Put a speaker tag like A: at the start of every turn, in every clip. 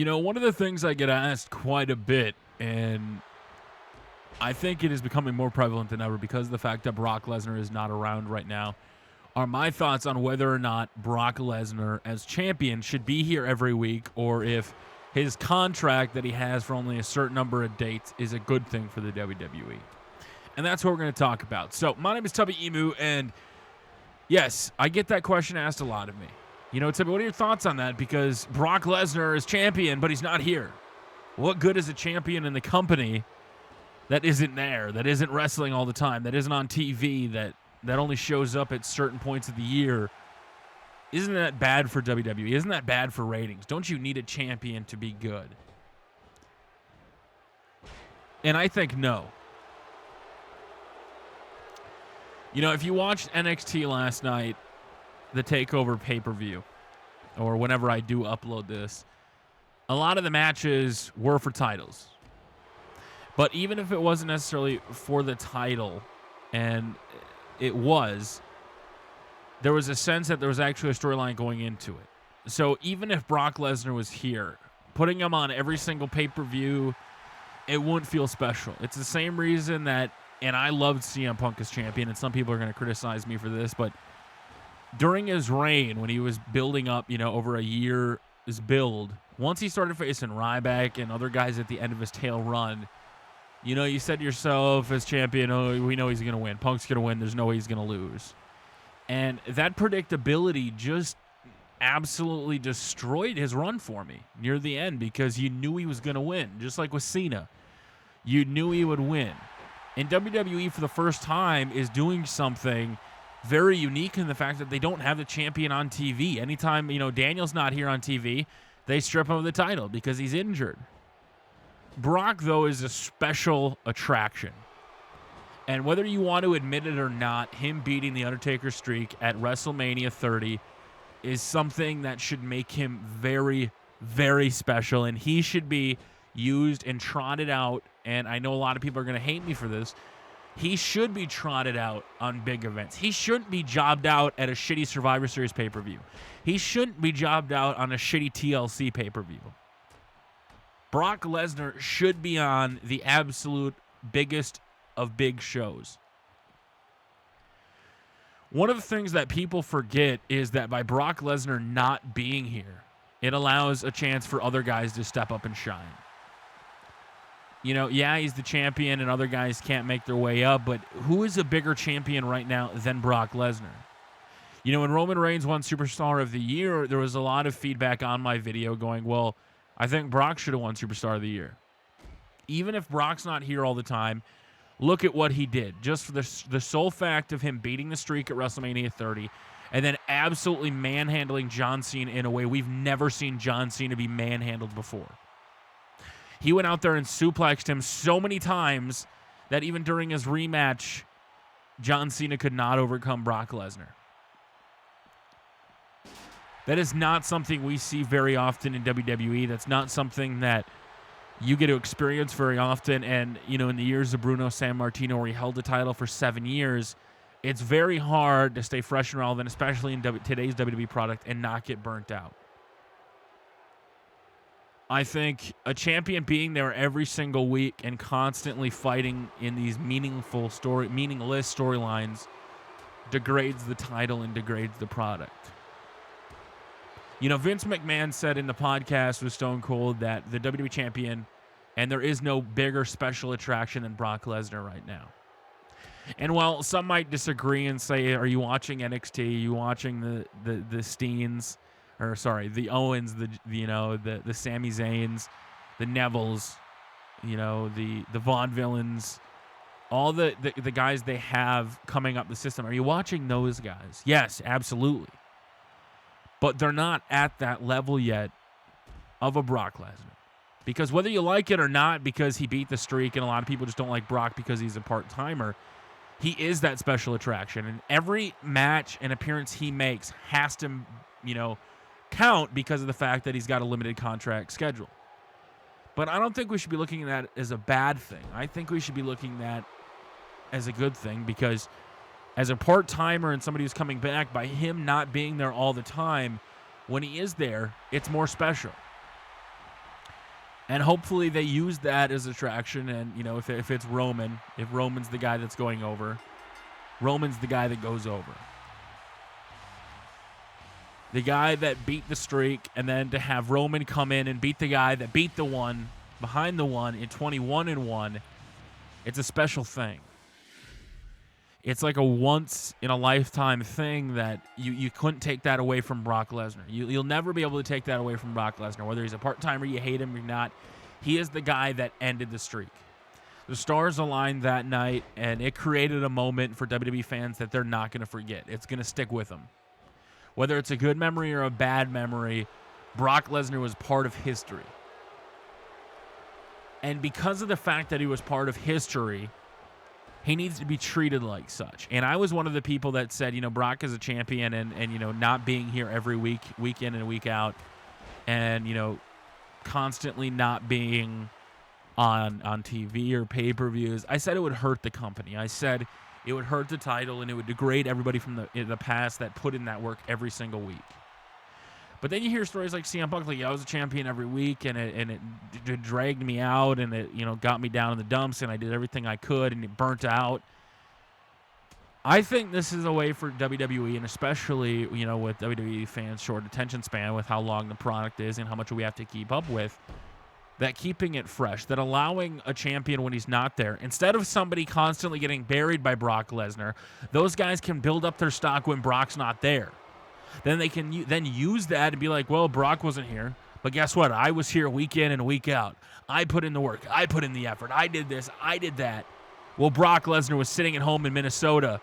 A: One of the things I get asked quite a bit, and I think it is becoming more prevalent than ever because of the fact that Brock Lesnar is not around right now, are my thoughts on whether or not Brock Lesnar as champion should be here every week, or if his contract that he has for only a certain number of dates is a good thing for the WWE. And that's what we're going to talk about. So my name is Tubby Emu, and yes, I get that question asked a lot of me. Tubby, what are your thoughts on that? Because Brock Lesnar is champion, but he's not here. What good is a champion in the company that isn't there, that isn't wrestling all the time, that isn't on TV, that only shows up at certain points of the year? Isn't that bad for WWE? Isn't that bad for ratings? Don't you need a champion to be good? And I think no. If you watched NXT last night, the TakeOver pay-per-view, or whenever I do upload this, a lot of the matches were for titles. But even if it wasn't necessarily for the title, and it was, there was a sense that there was actually a storyline going into it. So even if Brock Lesnar was here, putting him on every single pay-per-view, it wouldn't feel special. It's the same reason that, and I loved CM Punk as champion, and some people are going to criticize me for this, but during his reign, when he was building up, over a year's build, once he started facing Ryback and other guys at the end of his tail run, you said to yourself as champion, oh, we know he's going to win. Punk's going to win. There's no way he's going to lose. And that predictability just absolutely destroyed his run for me near the end because you knew he was going to win, just like with Cena. You knew he would win. And WWE, for the first time, is doing something very unique in the fact that they don't have the champion on TV. Anytime, Daniel's not here on TV, they strip him of the title because he's injured. Brock, though, is a special attraction. And whether you want to admit it or not, him beating The Undertaker's streak at WrestleMania 30 is something that should make him very, very special. And he should be used and trotted out. And I know a lot of people are going to hate me for this. He should be trotted out on big events. He shouldn't be jobbed out at a shitty Survivor Series pay-per-view. He shouldn't be jobbed out on a shitty TLC pay-per-view. Brock Lesnar should be on the absolute biggest of big shows. One of the things that people forget is that by Brock Lesnar not being here, it allows a chance for other guys to step up and shine. He's the champion and other guys can't make their way up, but who is a bigger champion right now than Brock Lesnar? When Roman Reigns won Superstar of the Year, there was a lot of feedback on my video going, well, I think Brock should have won Superstar of the Year. Even if Brock's not here all the time, look at what he did. Just for the sole fact of him beating the streak at WrestleMania 30 and then absolutely manhandling John Cena in a way we've never seen John Cena be manhandled before. He went out there and suplexed him so many times that even during his rematch, John Cena could not overcome Brock Lesnar. That is not something we see very often in WWE. That's not something that you get to experience very often. And, in the years of Bruno Sammartino, where he held the title for 7 years, it's very hard to stay fresh and relevant, especially in today's WWE product, and not get burnt out. I think a champion being there every single week and constantly fighting in these meaningless storylines degrades the title and degrades the product. Vince McMahon said in the podcast with Stone Cold that the WWE champion, and there is no bigger special attraction than Brock Lesnar right now. And while some might disagree and say, are you watching NXT? Are you watching the Steens? Or sorry, the Owens, the Sami Zayns, the Nevilles, the Vaughn Villains, all the guys they have coming up the system. Are you watching those guys? Yes, absolutely. But they're not at that level yet of a Brock Lesnar. Because whether you like it or not, because he beat the streak, and a lot of people just don't like Brock because he's a part-timer, he is that special attraction. And every match and appearance he makes has to, count because of the fact that he's got a limited contract schedule. But I don't think we should be looking at that as a bad thing. I think we should be looking at that as a good thing, because as a part-timer and somebody who's coming back, by him not being there all the time, when he is there, it's more special. And hopefully they use that as attraction. And, you know, if it's Roman, if Roman's the guy that's going over, Roman's the guy that goes over. The guy that beat the streak, and then to have Roman come in and beat the guy that beat the one behind the one in 21-1, it's a special thing. It's like a once-in-a-lifetime thing that you couldn't take that away from Brock Lesnar. You'll never be able to take that away from Brock Lesnar, whether he's a part-timer, you hate him or not. He is the guy that ended the streak. The stars aligned that night, and it created a moment for WWE fans that they're not going to forget. It's going to stick with them. Whether it's a good memory or a bad memory, Brock Lesnar was part of history. And because of the fact that he was part of history, he needs to be treated like such. And I was one of the people that said, you know, Brock is a champion and you know, not being here every week, week in and week out, and, you know, constantly not being on TV or pay-per-views, I said it would hurt the company. I said it would hurt the title and it would degrade everybody from the past that put in that work every single week. But then you hear stories like CM Punk, like, I was a champion every week, and it dragged me out, and it, you know, got me down in the dumps, and I did everything I could, and it burnt out. I think this is a way for WWE, and especially, you know, with WWE fans' short attention span, with how long the product is and how much we have to keep up with, that keeping it fresh, that allowing a champion when he's not there, instead of somebody constantly getting buried by Brock Lesnar, those guys can build up their stock when Brock's not there. Then they can then use that and be like, well, Brock wasn't here, but guess what? I was here week in and week out. I put in the work. I put in the effort. I did this. I did that. Well, Brock Lesnar was sitting at home in Minnesota.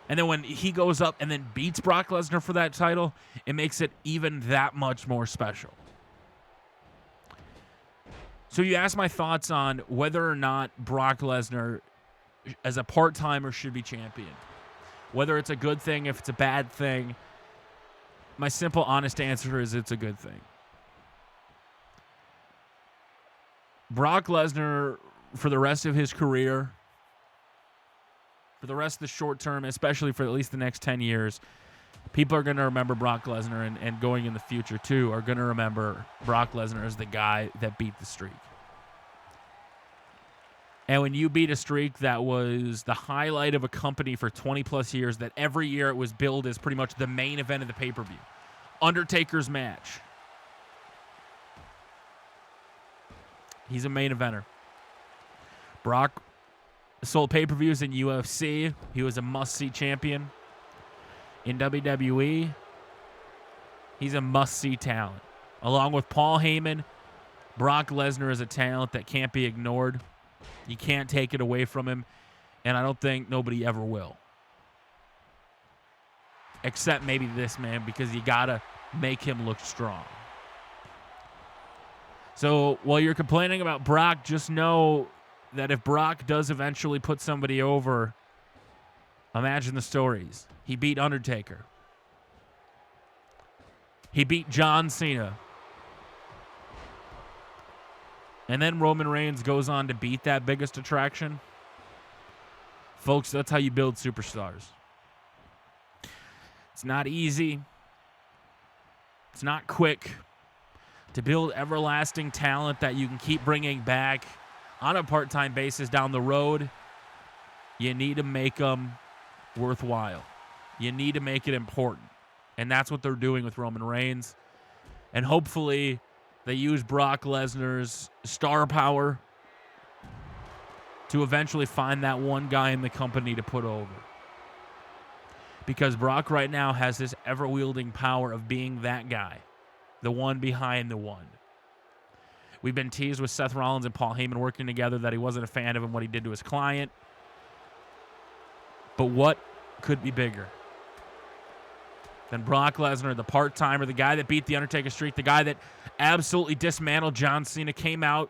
A: And then when he goes up and then beats Brock Lesnar for that title, it makes it even that much more special. So you asked my thoughts on whether or not Brock Lesnar as a part-timer should be champion. Whether it's a good thing, if it's a bad thing, my simple, honest answer is it's a good thing. Brock Lesnar, for the rest of his career, for the rest of the short term, especially for at least the next 10 years, people are going to remember Brock Lesnar, and going in the future, too, are going to remember Brock Lesnar as the guy that beat the streak. And when you beat a streak that was the highlight of a company for 20-plus years, that every year it was billed as pretty much the main event of the pay-per-view, Undertaker's match. He's a main eventer. Brock sold pay-per-views in UFC. He was a must-see champion. In WWE, he's a must-see talent. Along with Paul Heyman, Brock Lesnar is a talent that can't be ignored. You can't take it away from him, and I don't think nobody ever will. Except maybe this man, because you got to make him look strong. So while you're complaining about Brock, just know that if Brock does eventually put somebody over, imagine the stories. He beat Undertaker. He beat John Cena. And then Roman Reigns goes on to beat that biggest attraction. Folks, that's how you build superstars. It's not easy. It's not quick. To build everlasting talent that you can keep bringing back on a part-time basis down the road, you need to make them worthwhile. You need to make it important. And that's what they're doing with Roman Reigns. And hopefully they use Brock Lesnar's star power to eventually find that one guy in the company to put over. Because Brock right now has this ever-wielding power of being that guy, the one behind the one. We've been teased with Seth Rollins and Paul Heyman working together that he wasn't a fan of him, what he did to his client. But what could be bigger than Brock Lesnar, the part-timer, the guy that beat The Undertaker streak, the guy that absolutely dismantled John Cena, came out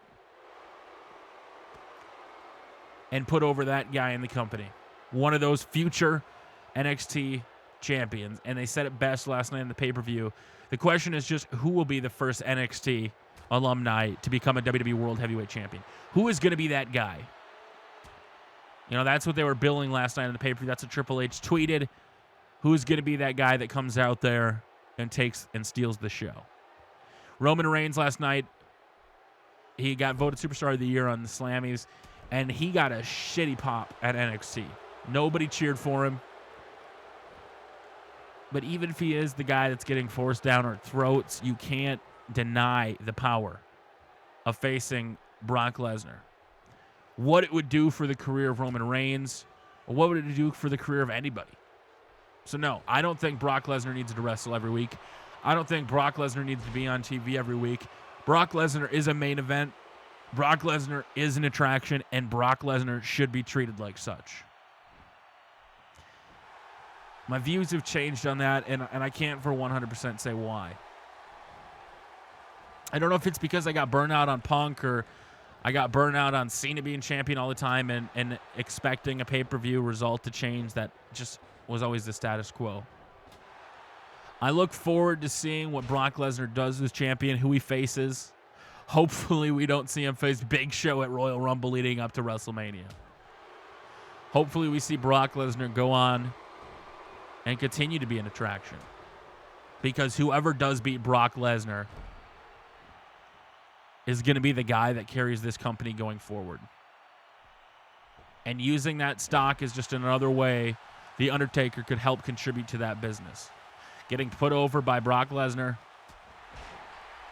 A: and put over that guy in the company. One of those future NXT champions. And they said it best last night in the pay-per-view. The question is just who will be the first NXT alumni to become a WWE World Heavyweight Champion? Who is going to be that guy? You know, that's what they were billing last night in the pay-per-view. That's what Triple H tweeted. Who's going to be that guy that comes out there and takes and steals the show? Roman Reigns last night, he got voted Superstar of the Year on the Slammies, and he got a shitty pop at NXT. Nobody cheered for him. But even if he is the guy that's getting forced down our throats, you can't deny the power of facing Brock Lesnar. What it would do for the career of Roman Reigns, or what would it do for the career of anybody? So no, I don't think Brock Lesnar needs to wrestle every week. I don't think Brock Lesnar needs to be on TV every week. Brock Lesnar is a main event. Brock Lesnar is an attraction, and Brock Lesnar should be treated like such. My views have changed on that, and I can't for 100% say why. I don't know if it's because I got burnt out on Punk, or I got burnt out on Cena being champion all the time and expecting a pay-per-view result to change that just was always the status quo. I look forward to seeing what Brock Lesnar does as champion, who he faces. Hopefully we don't see him face Big Show at Royal Rumble leading up to WrestleMania. Hopefully we see Brock Lesnar go on and continue to be an attraction. Because whoever does beat Brock Lesnar is going to be the guy that carries this company going forward. And using that stock is just another way The Undertaker could help contribute to that business. Getting put over by Brock Lesnar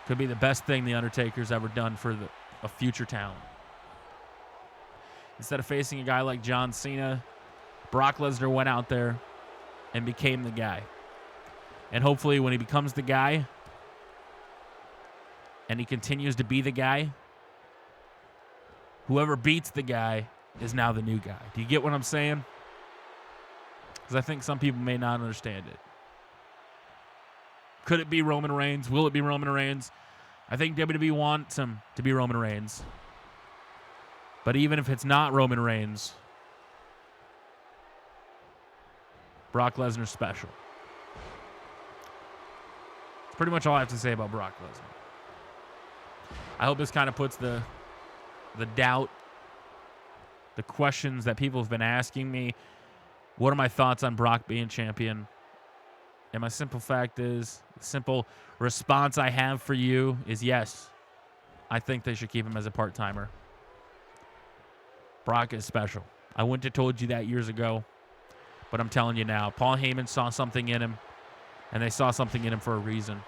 A: could be the best thing The Undertaker's ever done for a future talent. Instead of facing a guy like John Cena, Brock Lesnar went out there and became the guy. And hopefully when he becomes the guy and he continues to be the guy, whoever beats the guy is now the new guy. Do you get what I'm saying? Because I think some people may not understand it. Could it be Roman Reigns? Will it be Roman Reigns? I think WWE wants him to be Roman Reigns. But even if it's not Roman Reigns, Brock Lesnar's special. That's pretty much all I have to say about Brock Lesnar. I hope this kind of puts the doubt, the questions that people have been asking me. What are my thoughts on Brock being champion? And my simple fact is, the simple response I have for you is yes. I think they should keep him as a part-timer. Brock is special. I wouldn't have told you that years ago, but I'm telling you now. Paul Heyman saw something in him, and they saw something in him for a reason.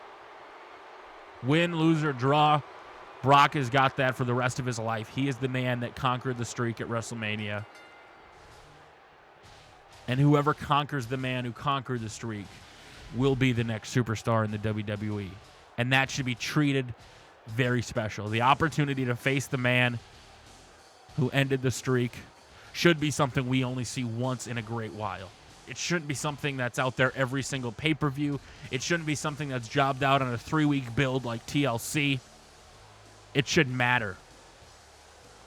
A: Win, lose, or draw, Brock has got that for the rest of his life. He is the man that conquered the streak at WrestleMania. And whoever conquers the man who conquered the streak will be the next superstar in the WWE. And that should be treated very special. The opportunity to face the man who ended the streak should be something we only see once in a great while. It shouldn't be something that's out there every single pay-per-view. It shouldn't be something that's jobbed out on a 3-week build like TLC. It should matter.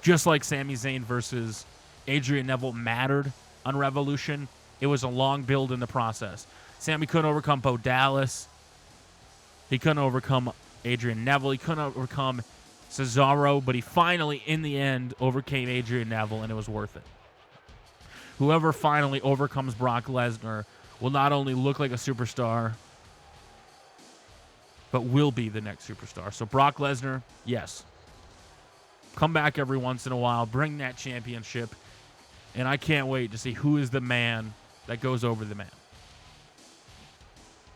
A: Just like Sami Zayn versus Adrian Neville mattered on Revolution, it was a long build in the process. Sami couldn't overcome Bo Dallas. He couldn't overcome Adrian Neville. He couldn't overcome Cesaro, but he finally, in the end, overcame Adrian Neville, and it was worth it. Whoever finally overcomes Brock Lesnar will not only look like a superstar, but will be the next superstar. So Brock Lesnar, yes. Come back every once in a while. Bring that championship. And I can't wait to see who is the man that goes over the man.